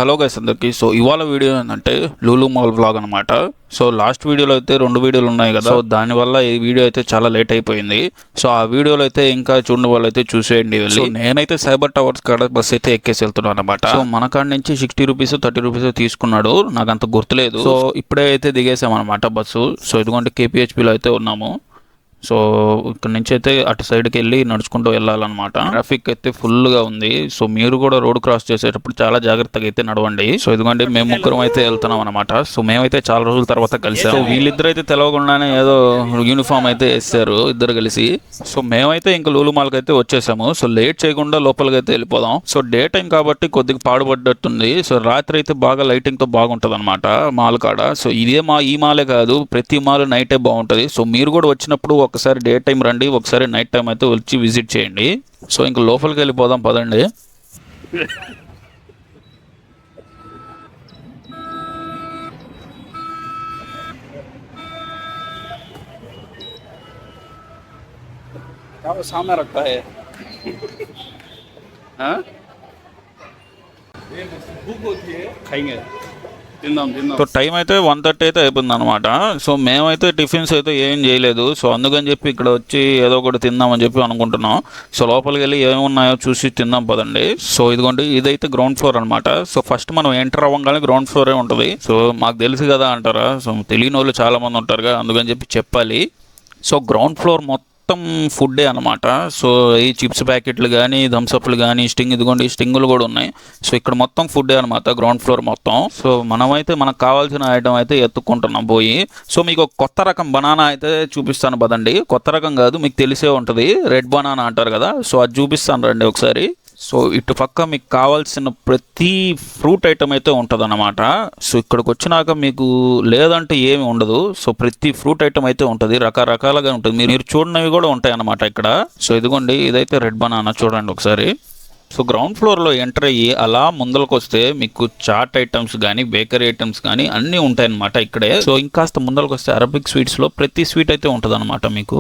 Hello guys అందరికి. So ఇవాళ video ఏంటంటే లూలు మాల్ వ్లాగ్ అనమాట. సో లాస్ట్ వీడియోలో అయితే 2 వీడియోలు ఉన్నాయి కదా, సో దానివల్ల ఈ వీడియో అయితే చాలా లేట్ అయిపోయింది. సో ఆ వీడియోలో అయితే ఇంకా చూడని వాళ్ళు అయితే చూసేయండి వెళ్ళి. నేనైతే సైబర్ టవర్స్ కాడ బస్ అయితే ఎక్కేసి వెళ్తున్నాను అనమాట. సో మన కాడ నుంచి 60 రూపీస్ 30 రూపీస్ తీసుకున్నాడు, నాకు అంత గుర్తులేదు. సో ఇప్పుడే అయితే దిగేసాం అనమాట బస్సు. సో ఇదిగోండి KPHPలో అయితే ఉన్నాము. సో ఇక్కడ నుంచి అయితే అటు సైడ్కి వెళ్ళి నడుచుకుంటూ వెళ్ళాలన్నమాట. ట్రాఫిక్ అయితే ఫుల్గా ఉంది. సో మీరు కూడా రోడ్ క్రాస్ చేసేటప్పుడు చాలా జాగ్రత్తగా అయితే నడవండి. సో ఇదిగోండి మేము ముగ్గురం అయితే వెళ్తున్నాం అనమాట. సో మేమైతే చాలా రోజుల తర్వాత కలిసాం. వీళ్ళిద్దరు అయితే తెలవకుండానే ఏదో యూనిఫామ్ అయితే వేస్తారు ఇద్దరు కలిసి. సో మేమైతే ఇంకా లూలు మాల్కి అయితే వచ్చేసాము. సో లేట్ చేయకుండా లోపలికి అయితే వెళ్ళిపోదాం. సో డే టైం కాబట్టి కొద్దిగా పాడుపడ్డట్టుంది. సో రాత్రి అయితే బాగా లైటింగ్ తో బాగుంటది అనమాట మాల్ కాడ. సో ఈ మాలే కాదు, ప్రతి మాల్ నైటే బాగుంటది. సో మీరు కూడా వచ్చినప్పుడు ఒకసారి డే టైం రండి, ఒకసారి నైట్ టైం అయితే వచ్చి విజిట్ చేయండి. సో ఇంకా లోపలికి వెళ్ళిపోదాం పదండి. सामने रखता है भूख होती है खाएंगे. సో టైం అయితే 1:30 అయితే అయిపోయింది అనమాట. సో మేమైతే టిఫిన్స్ అయితే ఏం చేయలేదు. సో అందుకని చెప్పి ఇక్కడ వచ్చి ఏదో ఒకటి తిందామని చెప్పి అనుకుంటున్నాం. సో లోపలికి వెళ్ళి ఏమున్నాయో చూసి తిందాం పదండి. సో ఇదిగోండి ఇదైతే గ్రౌండ్ ఫ్లోర్ అనమాట. సో ఫస్ట్ మనం ఎంటర్ అవ్వగానే గ్రౌండ్ ఫ్లోరే ఉంటుంది. సో మాకు తెలుసు కదా అంటారా, సో తెలియని వాళ్ళు చాలా మంది ఉంటారుగా, అందుకని చెప్పి చెప్పాలి. సో గ్రౌండ్ ఫ్లోర్ మొత్తం ఫుడ్డే అనమాట. సో ఈ చిప్స్ ప్యాకెట్లు కానీ, థమ్స్అప్లు కానీ, ఇదిగోండి స్టింగులు కూడా ఉన్నాయి. సో ఇక్కడ మొత్తం ఫుడ్డే అనమాట గ్రౌండ్ ఫ్లోర్ మొత్తం. సో మనమైతే మనకు కావాల్సిన ఐటమ్ అయితే ఎత్తుక్కుంటున్నాం పోయి. సో మీకు కొత్త రకం బనానా అయితే చూపిస్తాను పదండి. కొత్త రకం కాదు, మీకు తెలిసే ఉంటుంది, రెడ్ బనానా అంటారు కదా. సో అది చూపిస్తాను రండి ఒకసారి. సో ఇటు పక్క మీకు కావాల్సిన ప్రతి ఫ్రూట్ ఐటమ్ అయితే ఉంటుంది అన్నమాట. సో ఇక్కడికి వచ్చినాక మీకు లేదంటే ఏమి ఉండదు. సో ప్రతి ఫ్రూట్ ఐటమ్ అయితే ఉంటుంది, రకరకాలుగా ఉంటుంది. మీరు చూడనివి కూడా ఉంటాయి అన్నమాట ఇక్కడ. సో ఇదిగోండి ఇదైతే రెడ్ బనానా, చూడండి ఒకసారి. సో గ్రౌండ్ ఫ్లోర్లో ఎంటర్ అయ్యి అలా ముందరకు వస్తే మీకు చాట్ ఐటమ్స్ కానీ, బేకరీ ఐటమ్స్ కానీ అన్నీ ఉంటాయన్నమాట ఇక్కడే. సో ఇంకాస్త ముందరకు వస్తే అరబిక్ స్వీట్స్లో ప్రతి స్వీట్ అయితే ఉంటుంది అనమాట మీకు.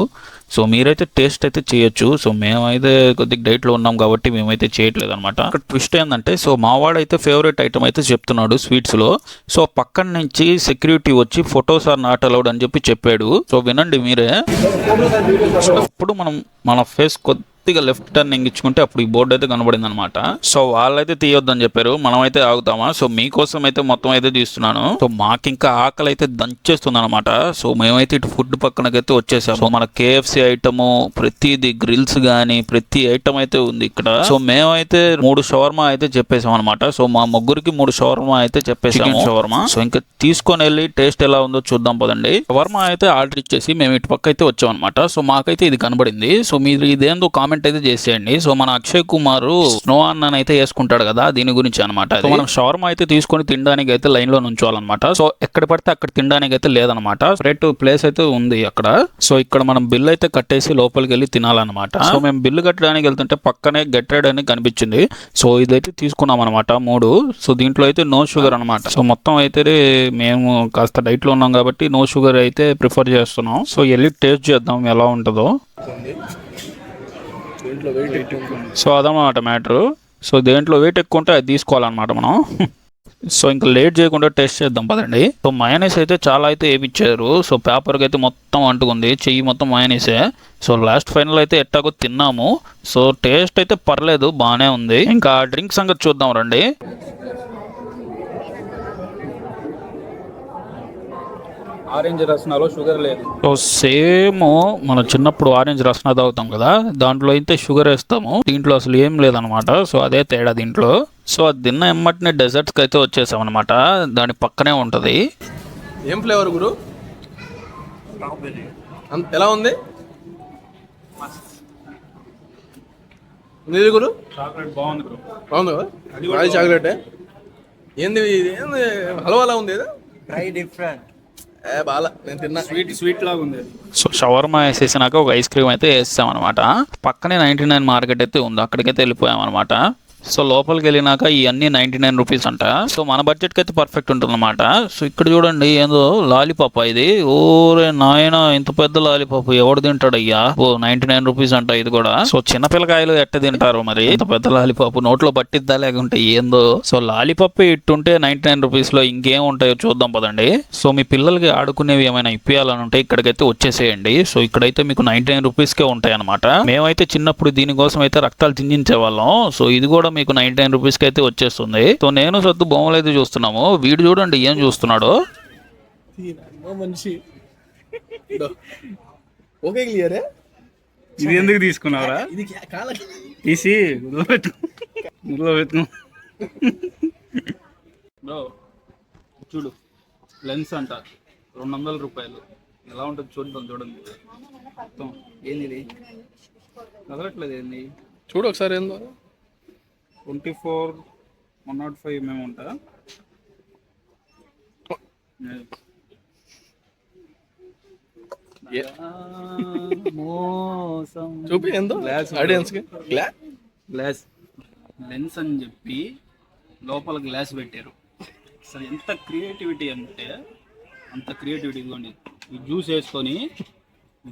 సో మీరైతే టేస్ట్ అయితే చేయొచ్చు. సో మేమైతే కొద్దిగా డైట్లో ఉన్నాం కాబట్టి మేమైతే చేయట్లేదు అనమాట. ఇక్కడ ట్విస్ట్ ఏంటంటే, సో మావాడైతే ఫేవరెట్ ఐటమ్ అయితే చెప్తున్నాడు స్వీట్స్లో. సో పక్కన నుంచి సెక్యూరిటీ వచ్చి ఫొటోస్ ఆర్ నాట్ అలౌడ్ అని చెప్పి చెప్పాడు. సో వినండి మీరే. అప్పుడు మన ఫేస్ కొద్దిగా లెఫ్ట్ టర్నింగ్ ఇచ్చుకుంటే అప్పుడు ఈ బోర్డు అయితే కనబడింది అనమాట. సో వాళ్ళైతే తీయొద్దని చెప్పారు, మనమైతే ఆగుతామా. సో మీకోసం అయితే మొత్తం అయితే తీస్తున్నాను. సో మాకు ఇంకా ఆకలి అయితే దంచేస్తుంది అనమాట. సో మేమైతే ఇటు ఫుడ్ పక్కనకైతే వచ్చేసాము. సో మన KFC ఐటమ్ ప్రతిది, గ్రిల్స్ కానీ ప్రతి ఐటమ్ అయితే ఉంది ఇక్కడ. సో మేమైతే 3 షవర్మా అయితే చెప్పేసాం అనమాట. సో మా ముగ్గురికి 3 షవర్మా అయితే చెప్పేసాము. షవర్మా సో ఇంకా తీసుకొని వెళ్ళి టేస్ట్ ఎలా ఉందో చూద్దాం పదండి. షవర్మా అయితే ఆర్డర్ ఇచ్చేసి మేము ఇటు పక్క అయితే వచ్చాం అనమాట. సో మాకైతే ఇది కనబడింది. సో మీరు ఇదేందో కామెంట్ అయితే చేసేయండి. సో మన అక్షయ్ కుమార్ స్నో అన్న అయితే వేసుకుంటాడు కదా, దీని గురించి అనమాట. సో మనం షవర్మా అయితే తీసుకొని తినడానికి అయితే లైన్ లో నుంచోవాలన్నమాట. సో ఎక్కడ పడితే అక్కడ తినడానికి అయితే లేదనమాట, సెపరేట్ ప్లేస్ అయితే ఉంది అక్కడ. సో ఇక్కడ మనం బిల్ అయితే కట్టేసి లోపలికి వెళ్ళి తినాలన్నమాట. సో మేము బిల్లు కట్టడానికి వెళ్తుంటే పక్కనే గెట్రేడ్ అని కనిపించింది. సో ఇదైతే తీసుకున్నాం అనమాట 3. సో దీంట్లో అయితే నో షుగర్ అనమాట. సో మొత్తం అయితే మేము కాస్త డైట్ లో ఉన్నాం కాబట్టి నో షుగర్ అయితే ప్రిఫర్ చేస్తున్నాం. సో వెళ్ళి టేస్ట్ చేద్దాం ఎలా ఉంటుందో. సో అదన్నమాట మ్యాటరు. సో దేంట్లో వెయిట్ ఎక్కువ ఉంటే అది తీసుకోవాలన్నమాట మనం. సో ఇంకా లేట్ చేయకుండా టెస్ట్ చేద్దాం పదండి. సో మయోనైస్ అయితే చాలా అయితే వేయించారు. సో పేపర్కి అయితే మొత్తం అంటుకుంది, చెయ్యి మొత్తం మయోనైసే. సో లాస్ట్ ఫైనల్ అయితే ఎట్టాగో తిన్నాము. సో టేస్ట్ అయితే పర్లేదు, బాగానే ఉంది. ఇంకా డ్రింక్ సంగతి చూద్దాం రండి. ఆరెంజ్ రసనాలో షుగర్ లేదు. సో సేమ్ మనం చిన్నప్పుడు ఆరెంజ్ రసనా తాగుతాం కదా, దాంట్లో అయితే షుగర్ వేస్తాము, దీంట్లో అసలు ఏం లేదనమాట. సో అదే తేడా దీంట్లో. సో అది తిన్న ఎమ్మటినే డెజర్ట్స్కి అయితే వచ్చేసాం అనమాట. దాని పక్కనే ఉంటుంది. ఏం ఫ్లేవర్ గురు? ఎలా ఉంది గురు? చాక్లెట్ బాగుంది గురు. బాగుంది కదా, అది చాక్లెటే. ఏంది హల్వాలా ఉంది, ట్రై డిఫరెంట్. నేను తిన్నా, స్వీట్ లాగా ఉంది. సో షవర్మా వేసేసినాక ఒక ఐస్ క్రీమ్ అయితే వేస్తాం అనమాట. పక్కనే 99 మార్కెట్ అయితే ఉంది, అక్కడికైతే వెళ్ళిపోయాం అనమాట. సో లోపలికి వెళ్ళినాక ఇవన్నీ 99 రూపీస్ అంట. సో మన బడ్జెట్కి అయితే పర్ఫెక్ట్ ఉంటుంది అనమాట. సో ఇక్కడ చూడండి ఏందో లాలీపాప్ ఇది. ఓరే నాయన ఇంత పెద్ద లాలీపాప్ ఎవడు తింటాడయ్యా? ఓ 99 రూపీస్ అంట ఇది కూడా. సో చిన్న పిల్లకాయలు ఎట్ట తింటారు మరి ఇంత పెద్ద లాలీపాప్? నోట్లో పట్టిద్దా లేకుంటే ఏందో. సో లాలీపాప్ ఇట్టుంటే 99 రూపీస్ లో ఇంకేం ఉంటాయో చూద్దాం పదండి. సో మీ పిల్లలకి ఆడుకునేవి ఏమైనా ఇప్పియాలని ఉంటే ఇక్కడికైతే వచ్చేసేయండి. సో ఇక్కడైతే మీకు 99 రూపీస్కే ఉంటాయి అనమాట. మేమైతే చిన్నప్పుడు దీనికోసం అయితే రక్తాలు చిందించే వాళ్ళం. సో ఇది కూడా మీకు 99 రూపీస్కి అయితే వచ్చేస్తుంది. సో నేను సొత్తు బొమ్మలు అయితే చూస్తున్నాము. వీడు చూడండి ఏం చూస్తున్నాడు. మనిషి ఓకే క్లియర్. ఇది ఎందుకు తీసుకున్నారా? ఇది తీసి పెట్టుకో చూడు. లెన్స్ అంట 200 రూపాయలు. ఎలా ఉంటుంది చూద్దాం. చూడండి మొత్తం. ఏంది కదలట్లేదు ఏంది? చూడు ఒకసారి ఏందో. 24 105 మేము ఉంటా. చూపి ఏందో ఆడియన్స్ కి. గ్లాస్ లెన్స్ అని చెప్పి లోపల గ్లాస్ పెట్టారు. అసలు ఎంత క్రియేటివిటీ అంటే అంత క్రియేటివిటీ. ఇదిగోండి ఈ జ్యూస్ వేసుకొని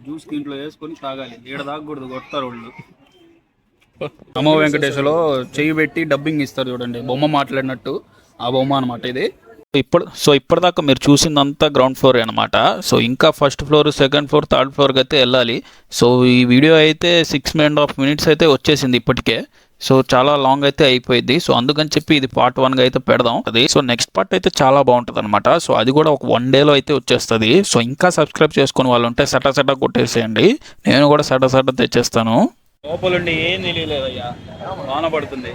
జ్యూస్ ఇంట్లో వేసుకొని తాగాలి. ఈడ తాగకూడదు, కొడతారు వాళ్ళు. అమ్మ వెంకటేశ్వరలో చెయ్యి పెట్టి డబ్బింగ్ ఇస్తారు చూడండి, బొమ్మ మాట్లాడినట్టు. ఆ బొమ్మ అనమాట ఇది. ఇప్పటిదాకా మీరు చూసిందంతా గ్రౌండ్ ఫ్లోర్ అనమాట. సో ఇంకా first floor, second floor, third ఫ్లోర్కి అయితే వెళ్ళాలి. సో ఈ వీడియో అయితే 6.5 మినిట్స్ అయితే వచ్చేసింది ఇప్పటికే. సో చాలా లాంగ్ అయితే అయిపోయింది. సో అందుకని చెప్పి ఇది పార్ట్ 1గా అయితే పెడదాం అది. సో నెక్స్ట్ పార్ట్ అయితే చాలా బాగుంటుంది అనమాట. సో అది కూడా ఒక 1 డేలో అయితే వచ్చేస్తుంది. సో ఇంకా సబ్స్క్రైబ్ చేసుకుని వాళ్ళు ఉంటే సటా కొట్టేసేయండి. నేను కూడా సటా తెచ్చేస్తాను. లోపలుండి ఏం తెలియలేదయ్యా, వాన పడుతుంది.